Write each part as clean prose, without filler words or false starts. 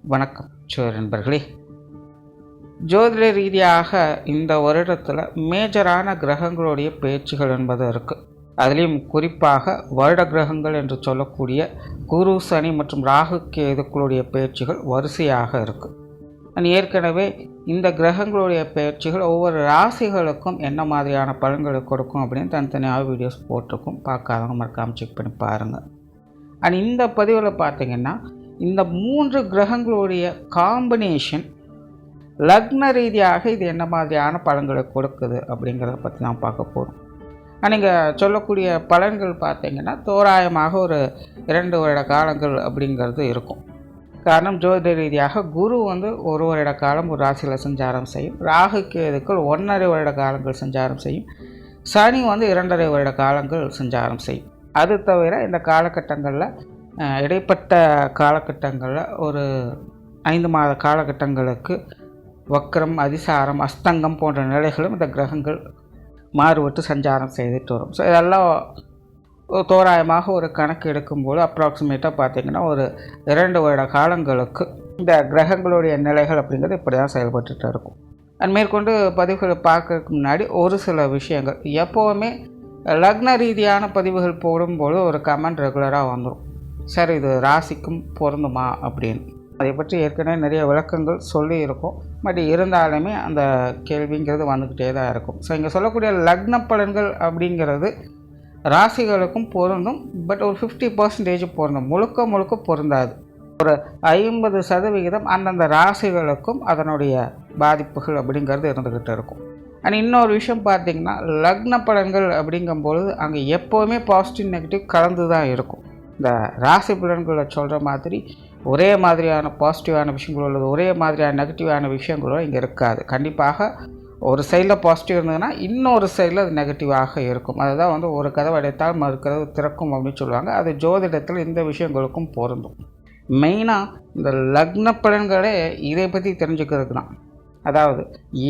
வணக்கம் நண்பர்களே. ஜோதிட ரீதியாக இந்த வருடத்தில் மேஜரான கிரகங்களுடைய பேச்சுகள் என்பது இருக்குது. அதுலேயும் குறிப்பாக வருட கிரகங்கள் என்று சொல்லக்கூடிய குரு, சனி மற்றும் ராகு கேதுக்களுடைய பேச்சுகள் வரிசையாக இருக்குது. ஏற்கனவே இந்த கிரகங்களுடைய பேச்சுகள் ஒவ்வொரு ராசிகளுக்கும் என்ன மாதிரியான பலன்களை கொடுக்கும் அப்படின்னு தனித்தனியாக வீடியோஸ் போட்டிருக்கும். பார்க்காதவங்க மறக்காமல் செக் பண்ணி பாருங்கள். இந்த பதிவில் பார்த்திங்கன்னா இந்த 3 கிரகங்களுடைய காம்பினேஷன் லக்ன ரீதியாக இது என்ன மாதிரியான பலன்களை கொடுக்குது அப்படிங்கிறத பற்றி நான் பார்க்க போகிறோம். நீங்கள் சொல்லக்கூடிய பலன்கள் பார்த்திங்கன்னா தோராயமாக ஒரு 2 வருட காலங்கள் அப்படிங்கிறது இருக்கும். காரணம் ஜோதிட ரீதியாக குரு ஒரு வருட காலம் ஒரு ராசியில் சஞ்சாரம் செய்யும். ராகு கேதுக்கள் 1.5 வருட காலங்கள் சஞ்சாரம் செய்யும். சனி 2.5 வருட காலங்கள் சஞ்சாரம் செய்யும். அது தவிர இந்த காலகட்டங்களில் இடைப்பட்ட காலகட்டங்களில் ஒரு 5 மாத காலகட்டங்களுக்கு வக்ரம், அதிசாரம், அஸ்தங்கம் போன்ற நிலைகளும் இந்த கிரகங்கள் மாறுபட்டு சஞ்சாரம் செய்துட்டு வரும். ஸோ இதெல்லாம் தோராயமாக ஒரு கணக்கு எடுக்கும்போது அப்ராக்சிமேட்டாக பார்த்திங்கன்னா ஒரு 2 வருட காலங்களுக்கு இந்த கிரகங்களுடைய நிலைகள் அப்படிங்கிறது இப்படி தான் செயல்பட்டுட்டு இருக்கும். மேற்கொண்டு பதிவுகளை பார்க்கறதுக்கு முன்னாடி ஒரு சில விஷயங்கள், எப்போவுமே லக்ன ரீதியான பதிவுகள் போடும்போது ஒரு கமெண்ட் ரெகுலராக வந்துடும், சார் இது ராசிக்கும் பொருந்துமா அப்படின்னு. அதை பற்றி ஏற்கனவே நிறைய விளக்கங்கள் சொல்லி இருக்கும். பட் இருந்தாலுமே அந்த கேள்விங்கிறது வந்துக்கிட்டே தான் இருக்கும். ஸோ இங்கே சொல்லக்கூடிய லக்ன பலன்கள் அப்படிங்கிறது ராசிகளுக்கும் பொருந்தும். பட் ஒரு 50% பொருந்தும், முழுக்க பொருந்தாது. ஒரு 50% அந்தந்த ராசிகளுக்கும் அதனுடைய பாதிப்புகள் அப்படிங்கிறது இருந்துக்கிட்டு இருக்கும். இன்னொரு விஷயம் பார்த்திங்கன்னா, லக்ன பலன்கள் அப்படிங்கும்பொழுது அங்கே எப்போவுமே பாசிட்டிவ் நெகட்டிவ் கலந்து தான் இருக்கும். இந்த ராசி பலன்களை சொல்கிற மாதிரி ஒரே மாதிரியான பாசிட்டிவான விஷயங்களோ அல்லது ஒரே மாதிரியான நெகட்டிவான விஷயங்களோ இங்கே இருக்காது. கண்டிப்பாக ஒரு சைடில் பாசிட்டிவ் இருந்ததுன்னா இன்னொரு சைடில் அது நெகட்டிவாக இருக்கும். அதுதான் ஒரு கதவு அடைத்தால் மறு கதவு திறக்கும் அப்படின்னு சொல்லுவாங்க. அது ஜோதிடத்தில் இந்த விஷயங்களுக்கும் பொருந்தும். மெயினாக இந்த லக்ன பலன்களே இதை பற்றி தெரிஞ்சுக்கிறதுக்கு தான். அதாவது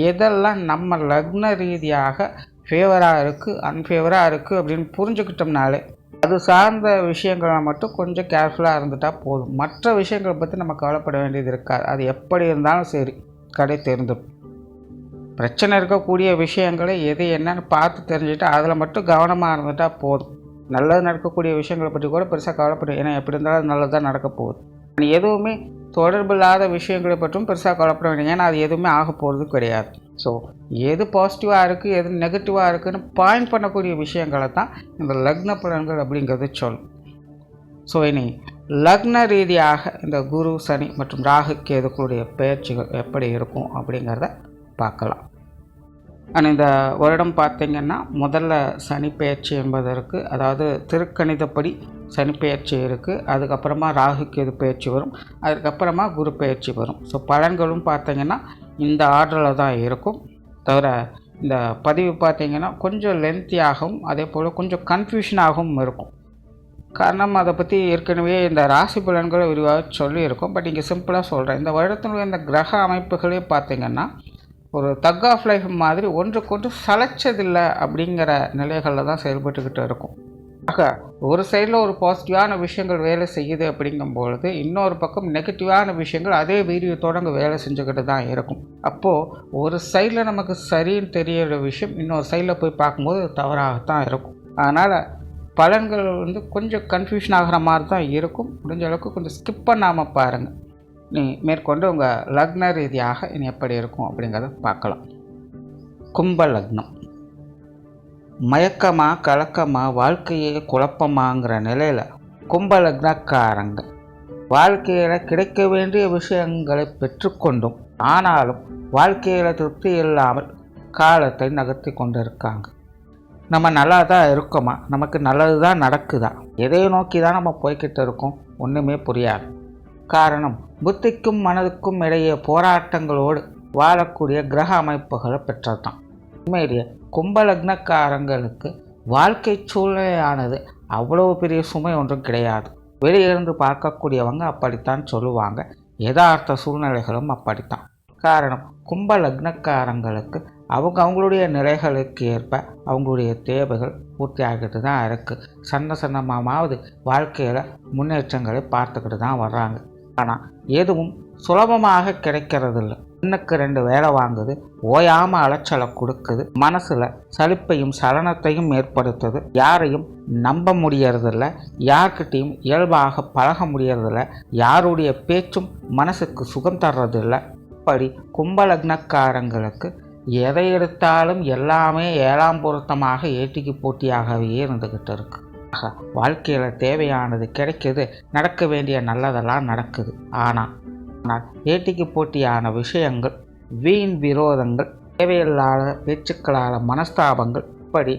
எதெல்லாம் நம்ம லக்ன ரீதியாக ஃபேவராக இருக்குது, அன்ஃபேவராக இருக்குது அப்படின்னு புரிஞ்சுக்கிட்டோம்னாலே அது சார்ந்த விஷயங்களை மட்டும் கொஞ்சம் கேர்ஃபுல்லாக இருந்துட்டால் போதும். மற்ற விஷயங்களை பற்றி நம்ம கவலைப்பட வேண்டியது இருக்காது. அது எப்படி இருந்தாலும் சரி, கடை தெரிந்துடும். பிரச்சனை இருக்கக்கூடிய விஷயங்களை எது என்னன்னு பார்த்து தெரிஞ்சுட்டு அதில் மட்டும் கவனமாக இருந்துட்டால் போதும். நல்லது நடக்கக்கூடிய விஷயங்களை பற்றி கூட பெருசாக கவலைப்படும். ஏன்னா எப்படி இருந்தாலும் அது நல்லது தான் நடக்க போகுது. எதுவுமே தொடர்பில்லாத விஷயங்களை பற்றும் பெருசாக கவலைப்பட வேண்டிய, ஏன்னா அது எதுவுமே ஆக போகிறது கிடையாது. ஸோ எது பாசிட்டிவாக இருக்குது, எது நெகட்டிவாக இருக்குதுன்னு பாயிண்ட் பண்ணக்கூடிய விஷயங்களை தான் இந்த லக்ன பலன்கள் அப்படிங்கிறது சொல்லும். ஸோ இனி லக்ன ரீதியாக இந்த குரு, சனி மற்றும் ராகு கேதுக்களுடைய பயிற்சிகள் எப்படி இருக்கும் அப்படிங்கிறத பார்க்கலாம். இந்த வருடம் பார்த்திங்கன்னா முதல்ல சனி பயிற்சி என்பது இருக்குது. அதாவது திருக்கணிதப்படி சனி பயிற்சி இருக்குது. அதுக்கப்புறமா ராகு கேது பயிற்சி வரும். அதுக்கப்புறமா குரு பயிற்சி வரும். ஸோ பலன்களும் பார்த்திங்கன்னா இந்த ஆர்டரில் தான் இருக்கும். தவிர இந்த பதிவு பார்த்திங்கன்னா கொஞ்சம் லென்த்தியாகவும் அதே போல் கொஞ்சம் கன்ஃபியூஷனாகவும் இருக்கும். காரணம் அதை பற்றி ஏற்கனவே இந்த ராசி பலன்களை விரிவாக சொல்லியிருக்கோம். பட் இங்கே சிம்பிளாக சொல்கிறேன். இந்த வருடத்தினுடைய இந்த கிரக அமைப்புகளே பார்த்திங்கன்னா ஒரு தக் ஆஃப் லைஃப் மாதிரி ஒன்றுக்கொன்று சளைச்சதில்லை அப்படிங்கிற நிலைகளில் தான் செயல்பட்டுக்கிட்டு இருக்கும். ஆக ஒரு சைடில் ஒரு பாசிட்டிவான விஷயங்கள் வேலை செய்யுது அப்படிங்கும்பொழுது இன்னொரு பக்கம் நெகட்டிவான விஷயங்கள் அதே வீரியத்தோடு அங்கே வேலை செஞ்சுக்கிட்டு தான் இருக்கும். அப்போது ஒரு சைடில் நமக்கு சரின்னு தெரியிற விஷயம் இன்னொரு சைடில் போய் பார்க்கும்போது தவறாகத்தான் இருக்கும். அதனால் பலன்கள் கொஞ்சம் கன்ஃபியூஷன் ஆகிற மாதிரி தான் இருக்கும். முடிஞ்ச அளவுக்கு கொஞ்சம் ஸ்கிப் பண்ணாமல் பாருங்கள். நீ மேற்கொண்டு உங்கள் லக்ன ரீதியாக இனி எப்படி இருக்கும் அப்படிங்கிறத பார்க்கலாம். கும்ப லக்னம். மயக்கமா கலக்கமா வாழ்க்கையே குழப்பமாங்கிற நிலையில் கும்ப லக்னக்காரங்க வாழ்க்கையில் கிடைக்க வேண்டிய விஷயங்களை பெற்றுக்கொண்டும் ஆனாலும் வாழ்க்கையில் திருப்தி இல்லாமல் காலத்தை நகர்த்தி கொண்டு இருக்காங்க. நம்ம நல்லா தான் இருக்கோமா, நமக்கு நல்லது தான் நடக்குதா, எதை நோக்கி தான் நம்ம போய்கிட்டு இருக்கோம், ஒன்றுமே புரியாது. காரணம் புத்திக்கும் மனதுக்கும் இடையே போராட்டங்களோடு வாழக்கூடிய கிரக அமைப்புகளை பெற்றது தான். உண்மையிலேயே கும்பலக்னக்காரங்களுக்கு வாழ்க்கை சூழ்நிலையானது அவ்வளோ பெரிய சுமை ஒன்றும் கிடையாது. வெளியிருந்து பார்க்கக்கூடியவங்க அப்படித்தான் சொல்லுவாங்க. யதார்த்த சூழ்நிலைகளும் அப்படித்தான். காரணம் கும்பலக்னக்காரங்களுக்கு அவங்களுடைய நிலைகளுக்கு ஏற்ப அவங்களுடைய தேவைகள் பூர்த்தி ஆகிட்டு தான் இருக்குது. சன்னமாவது வாழ்க்கையில் முன்னேற்றங்களை பார்த்துக்கிட்டு தான் வர்றாங்க. ஆனால் எதுவும் சுலபமாக கிடைக்கிறதில்ல. இன்னுக்கு 2 வேலை வாங்குது, ஓயாமல் அலைச்சலை கொடுக்குது, மனசில் சலிப்பையும் சலனத்தையும் ஏற்படுத்துது, யாரையும் நம்ப முடியறதில்ல, யார்கிட்டையும் இயல்பாக பழக முடியறதில்ல, யாருடைய பேச்சும் மனசுக்கு சுகம் தர்றதில்ல. இப்படி கும்பலக்னக்காரங்களுக்கு எதை எடுத்தாலும் எல்லாமே 7ஆம் பொருத்தமாக ஏட்டிக்கு போட்டியாகவே இருந்துக்கிட்டு இருக்கு. வாழ்க்கையில் தேவையானது கிடைக்குது, நடக்க வேண்டிய நல்லதெல்லாம் நடக்குது. ஆனால் ஏட்டிக்கு போட்டியான விஷயங்கள், வீண் விரோதங்கள், தேவையில்லாத பேச்சுக்களால் மனஸ்தாபங்கள், இப்படி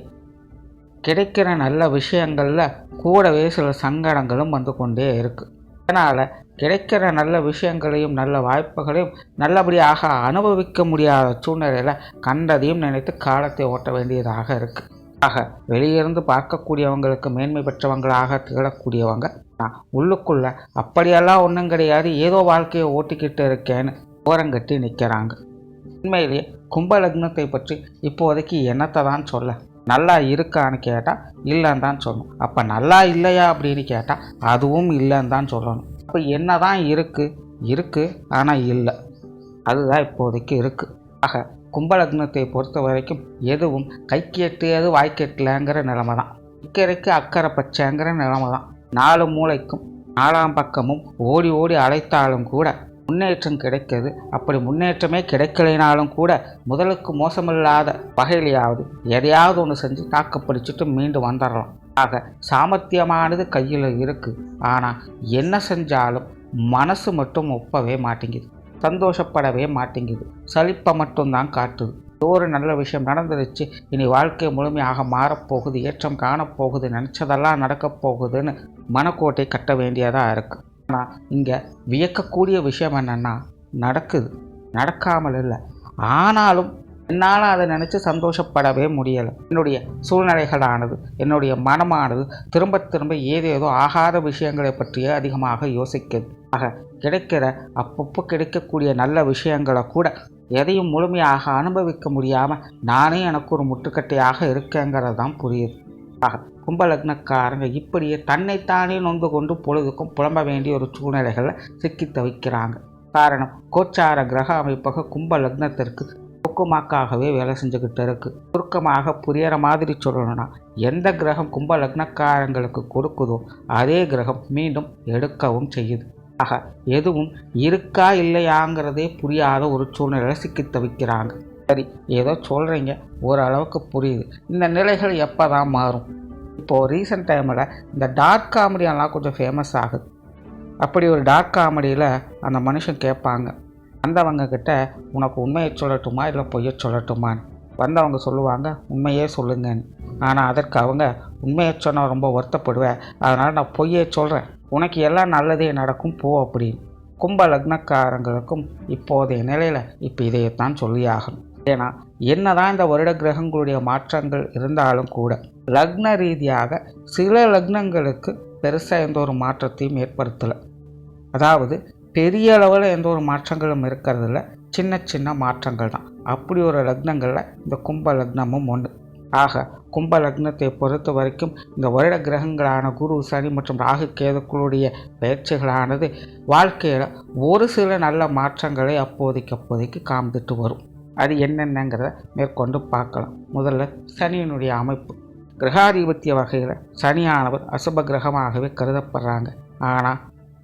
கிடைக்கிற நல்ல விஷயங்களில் கூடவே சில சங்கடங்களும் வந்து கொண்டே இருக்குது. அதனால் கிடைக்கிற நல்ல விஷயங்களையும் நல்ல வாய்ப்புகளையும் நல்லபடியாக அனுபவிக்க முடியாத சூழ்நிலையில் கண்டதையும் நினைத்து காலத்தை ஓட்ட வேண்டியதாக இருக்குது. ஆக வெளியிருந்து பார்க்கக்கூடியவங்களுக்கு மேன்மை பெற்றவங்களாக திகழக்கூடியவங்க உள்ளுக்குள்ள அப்படியெல்லாம் ஒன்றும் கிடையாது, ஏதோ வாழ்க்கையை ஓட்டிக்கிட்டு இருக்கேன்னு ஓரங்கட்டி நிற்கிறாங்க. உண்மையிலேயே கும்பலக்னத்தை பற்றி இப்போதைக்கு என்னத்தை தான் சொல்ல? நல்லா இருக்கான்னு கேட்டால் இல்லைன்னு தான் சொல்லணும். அப்போ நல்லா இல்லையா அப்படின்னு கேட்டால் அதுவும் இல்லைன்னு தான் சொல்லணும். அப்போ என்ன தான் இருக்குது ஆனால் இல்லை, அதுதான் இப்போதைக்கு இருக்குது. ஆக கும்பலக்னத்தை பொறுத்த வரைக்கும் எதுவும் கைக்கு எட்டியது வாய்க்கு எட்டலைங்கிற நிலைமை தான், இக்கரைக்கு அக்கறை பச்சைங்கிற நிலைமை தான். 4 மூளைக்கும் 4ஆம் பக்கமும் ஓடி ஓடி அழைத்தாலும் கூட முன்னேற்றம் கிடைக்கிறது. அப்படி முன்னேற்றமே கிடைக்கலைனாலும் கூட முதலுக்கு மோசமில்லாத வகையிலையாவது எதையாவது ஒன்று செஞ்சு தாக்குப்பிடிச்சிட்டு மீண்டு வந்துடலாம். ஆக சாமர்த்தியமானது கையில் இருக்குது. ஆனால் என்ன செஞ்சாலும் மனசு மட்டும் ஒப்பவே மாட்டேங்குது, சந்தோஷப்படவே மாட்டேங்குது, சலிப்பை மட்டும்தான் காட்டுது. ஒரு நல்ல விஷயம் நடந்துருச்சு, இனி வாழ்க்கை முழுமையாக மாறப்போகுது, ஏற்றம் காணப்போகுது, நினச்சதெல்லாம் நடக்கப் போகுதுன்னு மனக்கோட்டை கட்ட வேண்டியதாக இருக்குது. ஆனால் இங்கே வியக்கக்கூடிய விஷயம் என்னென்னா, நடக்குது, நடக்காமல் இல்லை. ஆனாலும் என்னால் அதை நினச்சி சந்தோஷப்படவே முடியலை. என்னுடைய சூழ்நிலைகளானது, என்னுடைய மனமானது திரும்ப திரும்ப ஏதேதோ ஆகாத விஷயங்களை பற்றியே அதிகமாக யோசிக்குது. ஆக கிடைக்கிற அப்பப்போ கிடைக்கக்கூடிய நல்ல விஷயங்களை கூட எதையும் முழுமையாக அனுபவிக்க முடியாமல் நானே எனக்கு ஒரு முட்டுக்கட்டையாக இருக்கேங்கிறது தான் புரியுது. ஆக கும்பலக்னக்காரங்க இப்படியே தன்னைத்தானே நொந்து கொண்டு பொழுதுக்கும் புலம்ப வேண்டிய ஒரு சூழ்நிலைகளை சிக்கி தவிக்கிறாங்க. காரணம், கோச்சார கிரக அமைப்பாக கும்பலக்னத்திற்கு தொக்குமாக்காகவே வேலை செஞ்சுக்கிட்டு இருக்குது. சுருக்கமாக புரியற மாதிரி சொல்லணும்னா, எந்த கிரகம் கும்பலக்னக்காரங்களுக்கு கொடுக்குதோ அதே கிரகம் மீண்டும் எடுக்கவும் செய்யுது. ஆக எதுவும் இருக்கா இல்லையாங்கிறதே புரியாத ஒரு சூழ்நிலையை சிக்கி தவிக்கிறாங்க. சரி, ஏதோ சொல்கிறீங்க, ஓரளவுக்கு புரியுது. இந்த நிலைகள் எப்போ தான் மாறும்? இப்போது ரீசெண்ட் டைமில் இந்த டார்க் காமெடியெல்லாம் கொஞ்சம் ஃபேமஸ் ஆகுது. அப்படி ஒரு டார்க் காமெடியில் அந்த மனுஷன் கேட்பாங்க, வந்தவங்க கிட்ட உனக்கு உண்மையை சொல்லட்டுமா இல்லை பொய்யை சொல்லட்டுமான்னு. வந்தவங்க சொல்லுவாங்க உண்மையே சொல்லுங்கன்னு. ஆனால் அதற்கு அவங்க உண்மையை சொன்னால் ரொம்ப வருத்தப்படுவேன், அதனால் நான் பொய்யை சொல்கிறேன், உனக்கு எல்லாம் நல்லதே நடக்கும் போ அப்படின்னு. கும்பலக்னக்காரங்களுக்கும் இப்போதைய நிலையில் இப்போ இதையத்தான் சொல்லி ஆகணும். ஏன்னா என்னதான் இந்த வருட கிரகங்களுடைய மாற்றங்கள் இருந்தாலும் கூட லக்ன ரீதியாக சில லக்னங்களுக்கு பெருசாக எந்த ஒரு மாற்றத்தையும் ஏற்படுத்தலை. அதாவது பெரிய அளவில் எந்த ஒரு மாற்றங்களும் இருக்கிறதில்ல, சின்ன சின்ன மாற்றங்கள் தான். அப்படி ஒரு லக்னங்களில் இந்த கும்ப லக்னமும் ஒன்று. ஆக கும்ப லக்னத்தை பொறுத்த வரைக்கும் இந்த வருட கிரகங்களான குரு, சனி மற்றும் ராகு கேதுக்களுடைய பயிற்சிகளானது வாழ்க்கையில் ஒரு சில நல்ல மாற்றங்களை அப்போதைக்கு காமிட்டு வரும். அது என்னென்னங்கிறத மேற்கொண்டு பார்க்கலாம். முதல்ல சனியினுடைய அமைப்பு. கிரகாதிபத்திய வகையில் சனியானவர் அசுப கிரகமாகவே கருதப்படுறாங்க. ஆனால்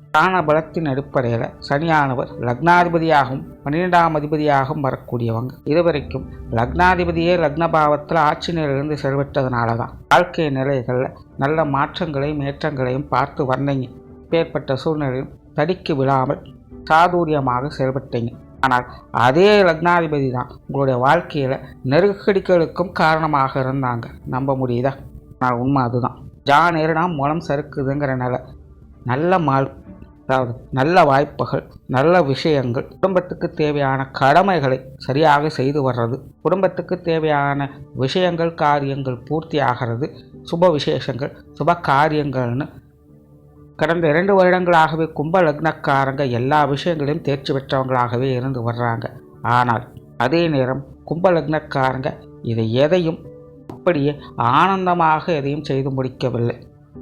ஸ்தான பலத்தின் அடிப்படையில் சனியானவர் லக்னாதிபதியாகவும் 12ஆம் அதிபதியாகவும் வரக்கூடியவங்க. இதுவரைக்கும் லக்னாதிபதியே லக்னபாவத்தில் ஆட்சி நிலையிலிருந்து செயல்பட்டதுனால தான் வாழ்க்கை நிலைகளில் நல்ல மாற்றங்களையும் ஏற்றங்களையும் பார்த்து வந்தீங்க. ஏற்பட்ட சூழ்நிலையும் தடிக்கு விழாமல் சாதுரியமாக செயல்பட்டீங்க. ஆனால் அதே லக்னாதிபதி தான் உங்களுடைய வாழ்க்கையில் நெருக்கடிகளுக்கும் காரணமாக இருந்தாங்க. நம்ப முடியுதா? ஆனால் உண்மை அதுதான். ஜானேருனா மூலம் சறுக்குதுங்கிற நிலை. அதாவது நல்ல வாய்ப்புகள், நல்ல விஷயங்கள், குடும்பத்துக்கு தேவையான கடமைகளை சரியாக செய்து வர்றது, குடும்பத்துக்கு தேவையான விஷயங்கள் காரியங்கள் பூர்த்தி ஆகிறது, சுப விசேஷங்கள் சுப காரியங்கள்னு கடந்த 2 வருடங்களாகவே கும்ப லக்னக்காரங்க எல்லா விஷயங்களையும் தேர்ச்சி பெற்றவங்களாகவே இருந்து வர்றாங்க. ஆனால் அதே நேரம் கும்ப லக்னக்காரங்க இதை எதையும் அப்படியே ஆனந்தமாக எதையும் செய்து முடிக்கவில்லை.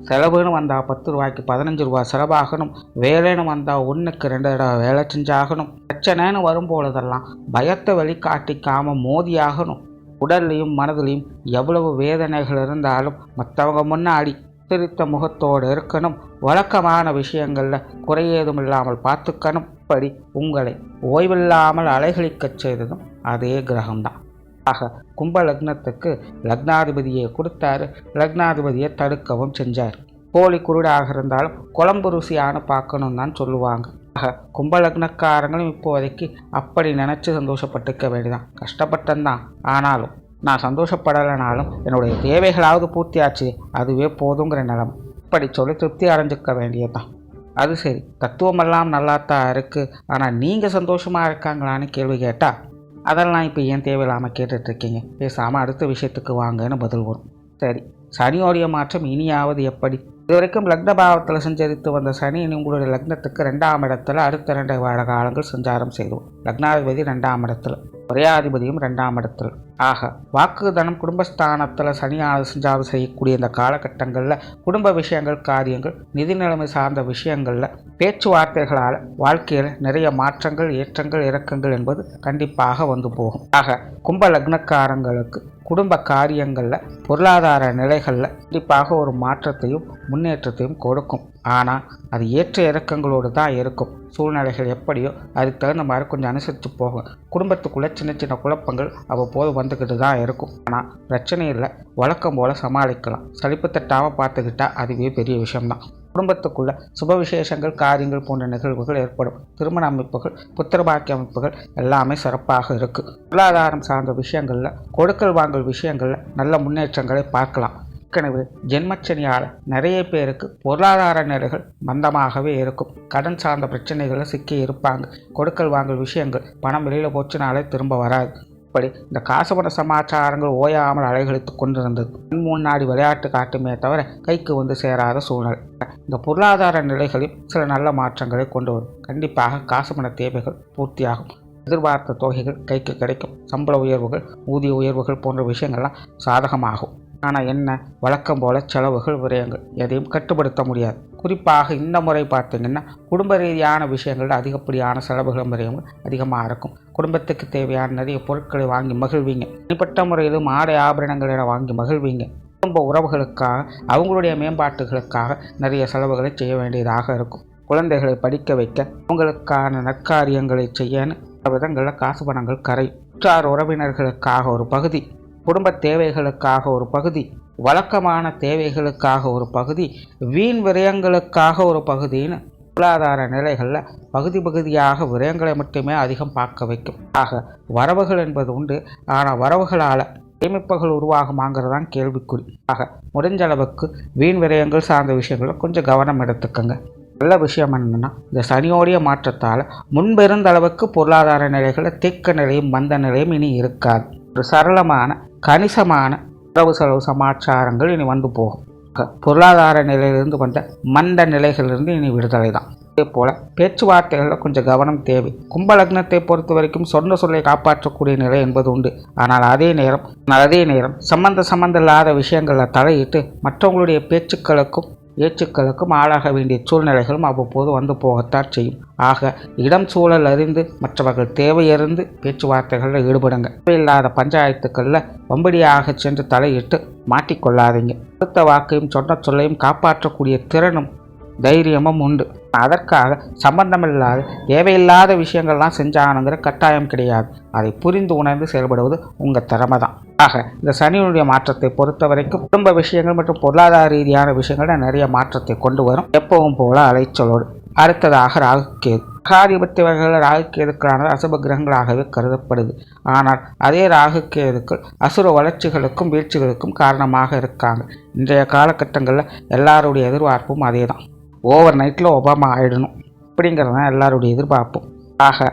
செலவுன்னு வந்தால் 10 ரூபாய்க்கு 15 ரூபா செலவாகணும், வேலைன்னு வந்தால் 1க்கு 2 தடவை வேலை செஞ்சாகணும். பிரச்சனைன்னு வரும்பொழுதெல்லாம் பயத்தை வெளிக்காட்டிக்காமல் மோதியாகணும். உடல்லையும் மனதிலையும் எவ்வளவு வேதனைகள் இருந்தாலும் மற்றவங்க முன்னாடி சிரித்த முகத்தோடு இருக்கணும். வழக்கமான விஷயங்களில் குறையேதும் இல்லாமல் பார்த்துக்கணும். இப்படி உங்களை ஓய்வில்லாமல் அலைகளிக்கச் செய்ததும் அதே கிரகம்தான். ஆக கும்ப லக்னத்துக்கு லக்னாதிபதியை கொடுத்தாரு, லக்னாதிபதியை தடுக்கவும் செஞ்சார். கோழி குருடாக இருந்தாலும் குழம்பு ருசியானு பார்க்கணும் தான் சொல்லுவாங்க. ஆக கும்ப லக்னக்காரங்களும் இப்போதைக்கு அப்படி நினச்சி சந்தோஷப்பட்டுக்க வேண்டியதான். கஷ்டப்பட்டந்தான், ஆனாலும் நான் சந்தோஷப்படலைனாலும் என்னுடைய தேவைகளாவது பூர்த்தியாச்சு, அதுவே போதுங்கிற நிலம். இப்படி சொல்லி திருப்தி அடைஞ்சிக்க வேண்டியதுதான். அது சரி, தத்துவமெல்லாம் நல்லாத்தான் இருக்குது, ஆனால் நீங்கள் சந்தோஷமாக இருக்காங்களான்னு கேள்வி கேட்டால் அதெல்லாம் இப்போ ஏன் தேவையில்லாமல் கேட்டுட்ருக்கீங்க, பேசாமல் அடுத்த விஷயத்துக்கு வாங்கன்னு பதில் வரும். சரி, சனியோடைய மாற்றம் இனியாவது எப்படி? இதுவரைக்கும் லக்ன பாவத்தில் சஞ்சரித்து வந்த சனி உங்களுடைய லக்னத்துக்கு 2ஆம் இடத்துல அடுத்த 2 வருட காலங்கள் சஞ்சாரம் செய்துவோம். லக்னாதிபதி 2ஆம் இடத்துல, விரையாதிபதியும் 2ஆம் இடத்துல. ஆக வாக்குதனம் குடும்பஸ்தானத்தில் சனியானது சஞ்சாரம் செய்யக்கூடிய இந்த காலகட்டங்களில் குடும்ப விஷயங்கள், காரியங்கள், நிதி நிலைமை சார்ந்த விஷயங்களில் பேச்சுவார்த்தைகளால் வாழ்க்கையில் நிறைய மாற்றங்கள், ஏற்றங்கள், இறக்கங்கள் என்பது கண்டிப்பாக வந்து போகும். ஆக கும்ப லக்னக்காரங்களுக்கு குடும்ப காரியங்களில், பொருளாதார நிலைகளில் கண்டிப்பாக ஒரு மாற்றத்தையும் முன்னேற்றத்தையும் கொடுக்கும். ஆனால் அது ஏற்ற இறக்கங்களோடு தான் இருக்கும். சூழ்நிலைகள் எப்படியோ அதுக்கு தகுந்த மாதிரி கொஞ்சம் அனுசரித்து போகும். குடும்பத்துக்குள்ளே சின்ன சின்ன குழப்பங்கள் அவ்வப்போது வந்துக்கிட்டு தான் இருக்கும். ஆனால் பிரச்சனை இல்லை, வழக்கம் போல் சமாளிக்கலாம். சலிப்பு தட்டாமல் பார்த்துக்கிட்டால் அதுவே பெரிய விஷயம்தான். குடும்பத்துக்குள்ள சுப விசேஷங்கள், காரியங்கள் போன்ற நிகழ்வுகள் ஏற்படும். திருமண அமைப்புகள், புத்திரபாக்கிய அமைப்புகள் எல்லாமே சிறப்பாக இருக்குது. பொருளாதாரம் சார்ந்த விஷயங்களில், கொடுக்கல் வாங்கல் விஷயங்களில் நல்ல முன்னேற்றங்களை பார்க்கலாம். ஏற்கனவே ஜென்மச்சனியால் நிறைய பேருக்கு பொருளாதார நிலைகள் மந்தமாகவே இருக்கும். கடன் சார்ந்த பிரச்சனைகளில் சிக்கி இருப்பாங்க. கொடுக்கல் வாங்கல் விஷயங்கள், பணம் வெளியில் போச்சுனாலே திரும்ப வராது. இப்படி இந்த காசுபண சமாச்சாரங்கள் ஓயாமல் அலைகழித்து கொண்டிருந்தது. முன்னாடி விளையாட்டு காட்டுமே தவிர கைக்கு வந்து சேராத சூழ்நிலை. இந்த பொருளாதார நிலைகளில் சில நல்ல மாற்றங்களை கொண்டு வரும். கண்டிப்பாக காசுபண தேவைகள் பூர்த்தியாகும். எதிர்பார்த்த தொகைகள் கைக்கு கிடைக்கும். சம்பள உயர்வுகள், ஊதிய உயர்வுகள் போன்ற விஷயங்கள்லாம் சாதகமாகும். ஆனால் என்ன, வழக்கம் போல செலவுகள், விரயங்கள் எதையும் கட்டுப்படுத்த முடியாது. குறிப்பாக இந்த முறை பார்த்தீங்கன்னா குடும்ப ரீதியான விஷயங்களில் அதிகப்படியான செலவுகளும் விரயங்கள் அதிகமாக இருக்கும். குடும்பத்துக்கு தேவையான நிறைய பொருட்களை வாங்கி மகிழ்வீங்க. தனிப்பட்ட முறையிலும் ஆடை ஆபரணங்கள் என வாங்கி மகிழ்வீங்க. குடும்ப உறவுகளுக்காக, அவங்களுடைய மேம்பாட்டுகளுக்காக நிறைய செலவுகளை செய்ய வேண்டியதாக இருக்கும். குழந்தைகளை படிக்க வைக்க, அவங்களுக்கான நற்காரியங்களை செய்யன்னு பல விதங்களில் காசு பணங்கள் கரை. உற்றார் உறவினர்களுக்காக ஒரு பகுதி, குடும்ப தேவைகளுக்காக ஒரு பகுதி, வழக்கமான தேவைகளுக்காக ஒரு பகுதி, வீண் விரயங்களுக்காக ஒரு பகுதின்னு பொருளாதார நிலைகளில் பகுதியாக விரயங்களை மட்டுமே அதிகம் பார்க்க வைக்கும். ஆக வரவுகள் என்பது உண்டு, ஆனால் வரவுகளால் சேமிப்புகள் உருவாகுமாங்கிறதான் கேள்விக்குறி. ஆக முடிஞ்ச அளவுக்கு வீண் விரயங்கள் சார்ந்த விஷயங்களில் கொஞ்சம் கவனம் எடுத்துக்கங்க. நல்ல விஷயம் என்னென்னா, இந்த சனியோடைய மாற்றத்தால் முன்பிருந்த அளவுக்கு பொருளாதார நிலைகளில் தேக்க நிலையும் மந்த நிலையும் இனி இருக்காது. ஒரு சரளமான, கணிசமான உறவு செலவு சமாச்சாரங்கள் இனி வந்து போகும். பொருளாதார நிலையிலிருந்து வந்த மந்த நிலைகளிலிருந்து இனி விடுதலை தான். அதே போல் பேச்சுவார்த்தைகளில் கொஞ்சம் கவனம் தேவை. கும்ப லக்னத்தை பொறுத்த வரைக்கும் சொன்ன சொல்லை காப்பாற்றக்கூடிய நிலை என்பது உண்டு. ஆனால் அதே நேரம் சம்பந்த இல்லாத விஷயங்களில் தலையிட்டு மற்றவங்களுடைய ஏச்சுக்களுக்கும் ஆளாக வேண்டிய சூழ்நிலைகளும் அவ்வப்போது வந்து போகத்தான் செய்யும். ஆக இடம் சூழல் அறிந்து, மற்றவர்கள் தேவையறிந்து பேச்சுவார்த்தைகளில் ஈடுபடுங்க. தேவையில்லாத பஞ்சாயத்துக்களில் வம்படியாக சென்று தலையிட்டு மாட்டிக்கொள்ளாதீங்க. கொடுத்த வாக்கையும் சொன்ன சொல்லையும் காப்பாற்றக்கூடிய திறனும் தைரியமும் உண்டு. அதற்காக சம்பந்தமில்லாத தேவையில்லாத விஷயங்கள்லாம் செஞ்சானுங்கிற கட்டாயம் கிடையாது. அதை புரிந்து உணர்ந்து செயல்படுவது உங்கள் திறமை தான். ஆக இந்த சனியினுடைய மாற்றத்தை பொறுத்த வரைக்கும் குடும்ப விஷயங்கள் மற்றும் பொருளாதார ரீதியான விஷயங்களில் நிறைய மாற்றத்தை கொண்டு வரும். எப்பவும் போல அலைச்சலோடு. அடுத்ததாக ராகுகேது. ராகாதிபத்தியவர்கள் ராகுகேதுக்களானது அசுப கிரகங்களாகவே கருதப்படுது. ஆனால் அதே ராகுகேதுக்கள் அசுர வளர்ச்சிகளுக்கும் வீழ்ச்சிகளுக்கும் காரணமாக இருக்காங்க. இன்றைய காலகட்டங்களில் எல்லாருடைய எதிர்பார்ப்பும் அதே தான். ஓவர் நைட்டில் ஒபாமா ஆயிடணும் அப்படிங்கிறது தான் எல்லாருடைய எதிர்பார்ப்பும். ஆக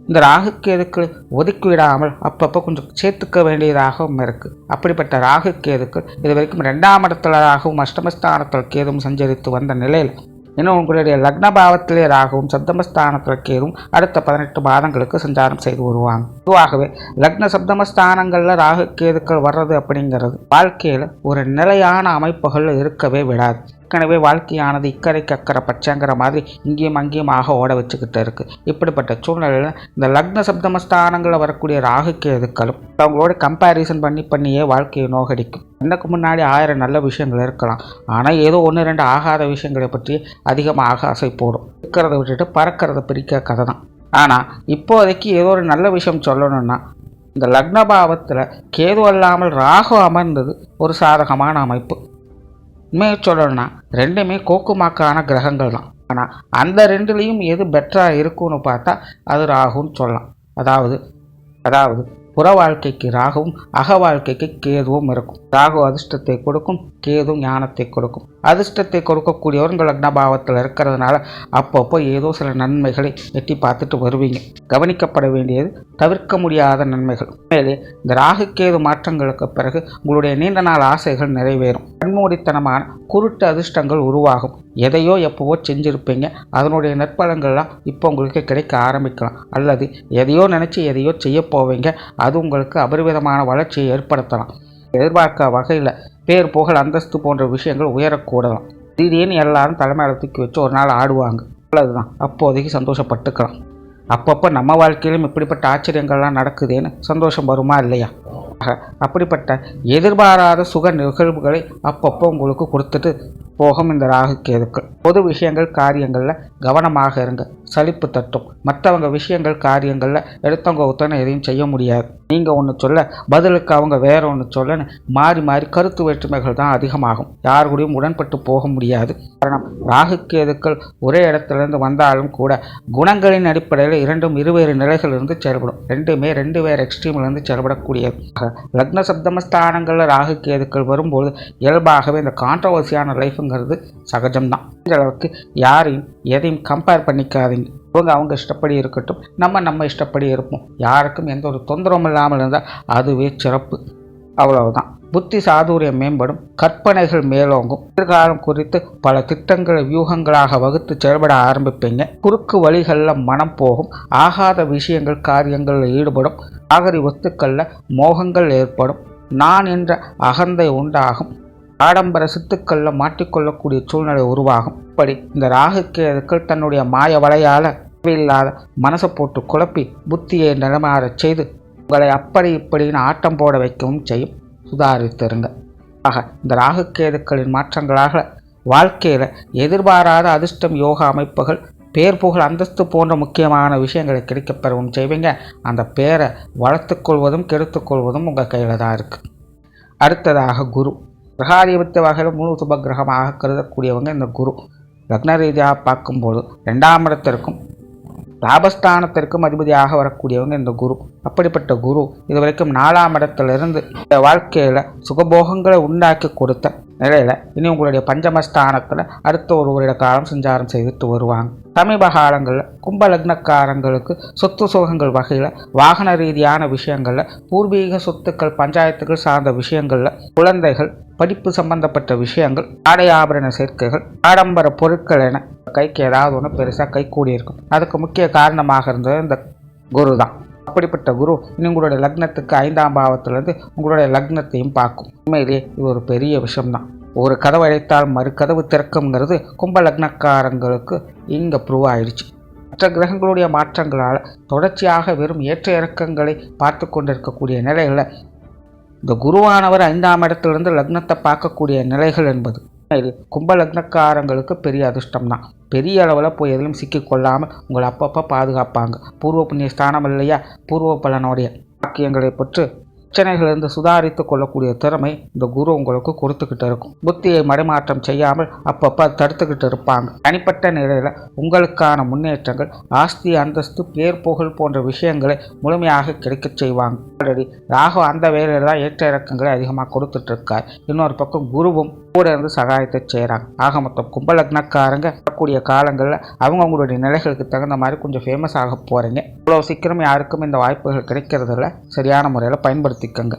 இந்த ராகுகேதுக்கள் ஒதுக்கி விடாமல் அப்பப்போ கொஞ்சம் சேர்த்துக்க வேண்டியதாகவும் இருக்குது. அப்படிப்பட்ட ராகுகேதுக்கள் இது வரைக்கும் 2ஆம் இடத்துல ராகவும் அஷ்டமஸ்தானத்தில் கேதும் சஞ்சரித்து வந்த நிலையில் இன்னும் உங்களுடைய லக்ன பாவத்திலே ராகுவும் சப்தமஸ்தானத்தில் கேதுவும் அடுத்த 18 மாதங்களுக்கு சஞ்சாரம் செய்து வருவாங்க. பொதுவாகவே லக்ன சப்தமஸ்தானங்களில் ராகு கேதுக்கள் வர்றது அப்படிங்கிறது வாழ்க்கையில் ஒரு நிலையான அமைப்புகள் இருக்கவே விடாது. ஏற்கனவே வாழ்க்கையானது இக்கரைக்கு அக்கறை பச்சைங்கிற மாதிரி இங்கேயும் அங்கேயுமாக ஓட வச்சுக்கிட்டு இருக்கு. இப்படிப்பட்ட சூழ்நிலையில் இந்த லக்ன சப்தமஸ்தானங்களில் வரக்கூடிய ராகு கேதுக்களும் அவங்களோட கம்பேரிசன் பண்ணியே வாழ்க்கையை நோகடிக்கும். எனக்கு முன்னாடி 1000 நல்ல விஷயங்கள் இருக்கலாம், ஆனால் ஏதோ 1-2 ஆகாத விஷயங்களை பற்றி அதிகமாக ஆசை போடும். இருக்கிறத விட்டுட்டு பறக்கிறத பிரிக்க கதை தான். ஆனால் இப்போதைக்கு ஏதோ ஒரு நல்ல விஷயம் சொல்லணும்னா இந்த லக்னபாவத்தில் கேது அல்லாமல் ராகு அமர்ந்தது ஒரு சாதகமான அமைப்பு. உண்மையை சொல்லணும்னா ரெண்டுமே கோக்குமாக்கான கிரகங்கள் தான். ஆனால் அந்த ரெண்டுலேயும் எது பெட்டராக இருக்குன்னு பார்த்தா அது ராகுன்னு சொல்லலாம். அதாவது புற வாழ்க்கைக்கு ராகுவும் அக வாழ்க்கைக்கு கேதுவும் இருக்கும். ராகு அதிர்ஷ்டத்தை கொடுக்கும், கேது ஞானத்தை கொடுக்கும். அதிர்ஷ்டத்தை கொடுக்கக்கூடியவர் உங்கள் லக்னபாவத்தில் இருக்கிறதுனால அப்பப்போ ஏதோ சில நன்மைகளை எட்டி பார்த்துட்டு வருவீங்க. கவனிக்கப்பட வேண்டியது தவிர்க்க முடியாத நன்மைகள். மேலே இந்த ராகு கேது மாற்றங்களுக்கு பிறகு உங்களுடைய நீண்ட நாள் ஆசைகள் நிறைவேறும். கண்மூடித்தனமான குருட்டு அதிர்ஷ்டங்கள் உருவாகும். எதையோ எப்போவோ செஞ்சுருப்பீங்க, அதனுடைய நற்பலங்கள்லாம் இப்போ உங்களுக்கு கிடைக்க ஆரம்பிக்கலாம். அல்லது எதையோ நினச்சி எதையோ செய்ய போவீங்க, அது உங்களுக்கு அபரிவிதமான வளர்ச்சியை ஏற்படுத்தலாம். எதிர்பார்க்க வகையில் பேர் புகழ் அந்தஸ்து போன்ற விஷயங்கள் உயரக்கூடலாம். திடீர்னு எல்லாரும் தலைமையில தூக்கி வச்சு ஒரு நாள் ஆடுவாங்க. அவ்வளவுதான், அப்போதைக்கு சந்தோஷப்பட்டுக்கலாம். அப்பப்போ நம்ம வாழ்க்கையிலும் இப்படிப்பட்ட ஆச்சரியங்கள்லாம் நடக்குதுன்னு சந்தோஷம் வருமா இல்லையா? அப்படிப்பட்ட எதிர்பாராத சுக நிகழ்வுகளை அப்பப்போ உங்களுக்கு கொடுத்துட்டு போகும் இந்த ராகு கேதுக்கள். பொது விஷயங்கள் காரியங்களில் கவனமாக இருங்க. சலிப்பு தட்டும். மற்றவங்க விஷயங்கள் காரியங்களில் எடுத்தவங்க ஒத்தனை எதையும் செய்ய முடியாது. நீங்கள் ஒன்று சொல்ல பதிலுக்கு அவங்க வேற ஒன்று சொல்லன்னு மாறி மாறி கருத்து வேற்றுமைகள் தான் அதிகமாகும். யார் கூடயும் உடன்பட்டு போக முடியாது. காரணம் ராகு கேதுக்கள் ஒரே இடத்துலேருந்து வந்தாலும் கூட குணங்களின் அடிப்படையில் இரண்டும் இருவேறு நிலைகளிலிருந்து செயல்படும். ரெண்டுமே ரெண்டு வேறு எக்ஸ்ட்ரீம்லேருந்து செயல்படக்கூடியது. லக்ன சப்தமஸ்தானங்களில் ராகு கேதுக்கள் வரும்போது இயல்பாகவே இந்த கான்ட்ரவர்சியான லைஃப்ங்கிறது சகஜம்தான். இந்த அளவுக்கு யாரையும் எதையும் கம்பேர் பண்ணிக்காதீங்க. அவங்க இஷ்டப்படி இருக்கட்டும், நம்ம இஷ்டப்படி இருப்போம். யாருக்கும் எந்த ஒரு தொந்தரவும் இல்லாமல் இருந்தால் அதுவே சிறப்பு. அவ்வளவுதான். புத்தி சாதுரியம் மேம்படும், கற்பனைகள் மேலோங்கும். எதிர்காலம் குறித்து பல திட்டங்களை வியூகங்களாக வகுத்து செயல்பட ஆரம்பிப்பீங்க. குறுக்கு வழிகளில் மனம் போகும். ஆகாத விஷயங்கள் காரியங்களில் ஈடுபடும். ஆகரி வஸ்துக்களில் மோகங்கள் ஏற்படும். நான் என்ற அகந்தை உண்டாகும். ஆடம்பர சித்துக்களில் மாட்டிக்கொள்ளக்கூடிய சூழ்நிலை உருவாகும். இப்படி இந்த ராகு கேதுக்கள் தன்னுடைய மாய வலையால் இல்லாத மனசை போட்டு குழப்பி புத்தியை நிலமாறச் செய்து உங்களை அப்படி இப்படின்னு ஆட்டம் போட வைக்கவும் செய்யும். சுதாரித்திருங்க. ஆக இந்த ராகு கேதுக்களின் மாற்றங்களாக வாழ்க்கையில் எதிர்பாராத அதிர்ஷ்டம் யோக அமைப்புகள் பேர் புகழ் அந்தஸ்து போன்ற முக்கியமான விஷயங்களை கிடைக்கப்பெறவும் செய்வீங்க. அந்த பேரை வளர்த்துக்கொள்வதும் கெடுத்துக்கொள்வதும் உங்கள் கையில் தான் இருக்குது. அடுத்ததாக குரு. கிரகாதிபத்திய வகையில் முழு சுப கிரகமாக கருதக்கூடியவங்க இந்த குரு. லக்ன ரீதியாக பார்க்கும்போது 2ஆம் இடத்திற்கும் லாபஸ்தானத்திற்கும் அதிபதியாக வரக்கூடியவங்க இந்த குரு. அப்படிப்பட்ட குரு இதுவரைக்கும் 4ஆம் இடத்திலிருந்து இந்த வாழ்க்கையில் சுகபோகங்களை உண்டாக்கி கொடுத்த நிலையில் இனி உங்களுடைய பஞ்சமஸ்தானத்தில் அடுத்த ஒரு வருட காலம் சஞ்சாரம் செய்துட்டு வருவாங்க. சமீப காலங்களில் கும்ப லக்னக்காரங்களுக்கு சொத்து சுகங்கள் வகையில் வாகன ரீதியான விஷயங்களில் பூர்வீக சொத்துக்கள் பஞ்சாயத்துகள் சார்ந்த விஷயங்களில் குழந்தைகள் படிப்பு சம்பந்தப்பட்ட விஷயங்கள் ஆடை ஆபரண சேர்க்கைகள் ஆடம்பர பொருட்கள் என கைக்கு ஏதாவது ஒன்று பெருசாக கை கூடியிருக்கும். அதுக்கு முக்கிய காரணமாக இருந்தது இந்த குரு தான். அப்படிப்பட்ட குரு இன்னும் உங்களுடைய லக்னத்துக்கு 5ஆம் பாவத்திலிருந்து உங்களுடைய லக்னத்தையும் பார்க்கும். உண்மையிலேயே இது ஒரு பெரிய விஷயம்தான். ஒரு கதவு அடைத்தால் மறு கதவு திறக்குங்கிறது கும்ப லக்னக்காரங்களுக்கு இங்கே ப்ரூவ் ஆயிடுச்சு. மற்ற கிரகங்களுடைய மாற்றங்களால் தொடர்ச்சியாக வெறும் ஏற்ற இறக்கங்களை பார்த்து கொண்டிருக்கக்கூடிய நிலைகளில் இந்த குருவானவர் 5ஆம் இடத்திலிருந்து லக்னத்தை பார்க்கக்கூடிய நிலைகள் என்பது கும்ப லக்னக்காரங்களுக்கு பெரிய அதிர்ஷ்டம் தான். பெரிய அளவில் போய் எதிலும் சிக்கிக்கொள்ளாமல் உங்களை அப்பப்போ பாதுகாப்பாங்க. பூர்வ புண்ணிய ஸ்தானம் இல்லையா, பூர்வ பலனுடைய வாக்கியங்களை பற்றி பிரச்சனைகளிலிருந்து சுதாரித்து கொள்ளக்கூடிய திறமை இந்த குரு உங்களுக்கு கொடுத்துக்கிட்டு இருக்கும். புத்தியை மடைமாற்றம் செய்யாமல் அப்பப்போ தடுத்துக்கிட்டு இருப்பாங்க. தனிப்பட்ட நிலையில் உங்களுக்கான முன்னேற்றங்கள் ஆஸ்தி அந்தஸ்து பேர் புகழ் போன்ற விஷயங்களை முழுமையாக கிடைக்க செய்வாங்க. ஆல்ரெடி ராகு அந்த வேலையில் தான் ஏற்ற இறக்கங்களை அதிகமாக கொடுத்துட்டு இருக்கார். இன்னொரு பக்கம் குருவும் கூட இருந்து சகாயத்தை செய்கிறாங்க. ஆக மொத்தம் கும்ப லக்னக்காரங்க வரக்கூடிய காலங்களில் அவங்களுடைய நிலைகளுக்கு தகுந்த மாதிரி கொஞ்சம் ஃபேமஸ் ஆக போகிறீங்க. இவ்வளோ சீக்கிரம் யாருக்கும் இந்த வாய்ப்புகள் கிடைக்கிறதில்ல. சரியான முறையில் பயன்படுத்திக்கங்க.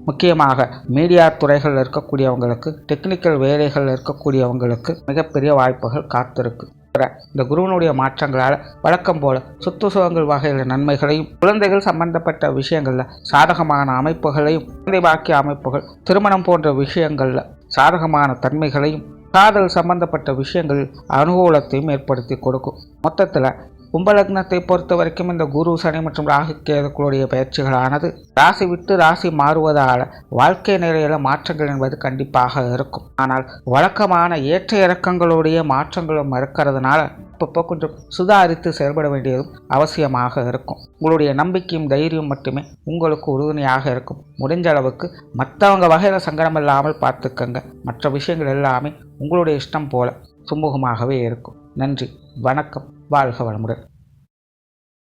முக்கியமாக மீடியா துறைகளில் இருக்கக்கூடியவங்களுக்கு, டெக்னிக்கல் வேலைகளில் இருக்கக்கூடியவங்களுக்கு மிகப்பெரிய வாய்ப்புகள் காத்திருக்கு. இந்த குருவனுடைய மாற்றங்களால் வழக்கம் போல சொத்து சுகங்கள் வகையில் நன்மைகளையும், குழந்தைகள் சம்பந்தப்பட்ட விஷயங்களில் சாதகமான அமைப்புகளையும், குழந்தை பாக்கிய அமைப்புகள், திருமணம் போன்ற விஷயங்களில் சாதகமான தன்மைகளையும், காதல் சம்பந்தப்பட்ட விஷயங்களில் அனுகூலத்தையும் ஏற்படுத்தி கொடுக்கும். மொத்தத்தில் கும்பலக்னத்தை பொறுத்த வரைக்கும் இந்த குரு, சனி மற்றும் ராகு கேதுக்களுடைய பயிற்சிகளானது ராசி விட்டு ராசி மாறுவதால் வாழ்க்கை நிறையில மாற்றங்கள் என்பது கண்டிப்பாக இருக்கும். ஆனால் வழக்கமான ஏற்ற இறக்கங்களுடைய மாற்றங்களும் இருக்கிறதுனால அப்பப்போ கொஞ்சம் சுதாரித்து செயல்பட வேண்டியதும் அவசியமாக இருக்கும். உங்களுடைய நம்பிக்கையும் தைரியம் மட்டுமே உங்களுக்கு உறுதுணையாக இருக்கும். முடிஞ்ச அளவுக்கு மற்றவங்க வகையில் சங்கடம் இல்லாமல் பார்த்துக்கங்க. மற்ற விஷயங்கள் எல்லாமே உங்களுடைய இஷ்டம் போல சுமூகமாகவே இருக்கும். நன்றி, வணக்கம், வாழ்க வளமுடன்.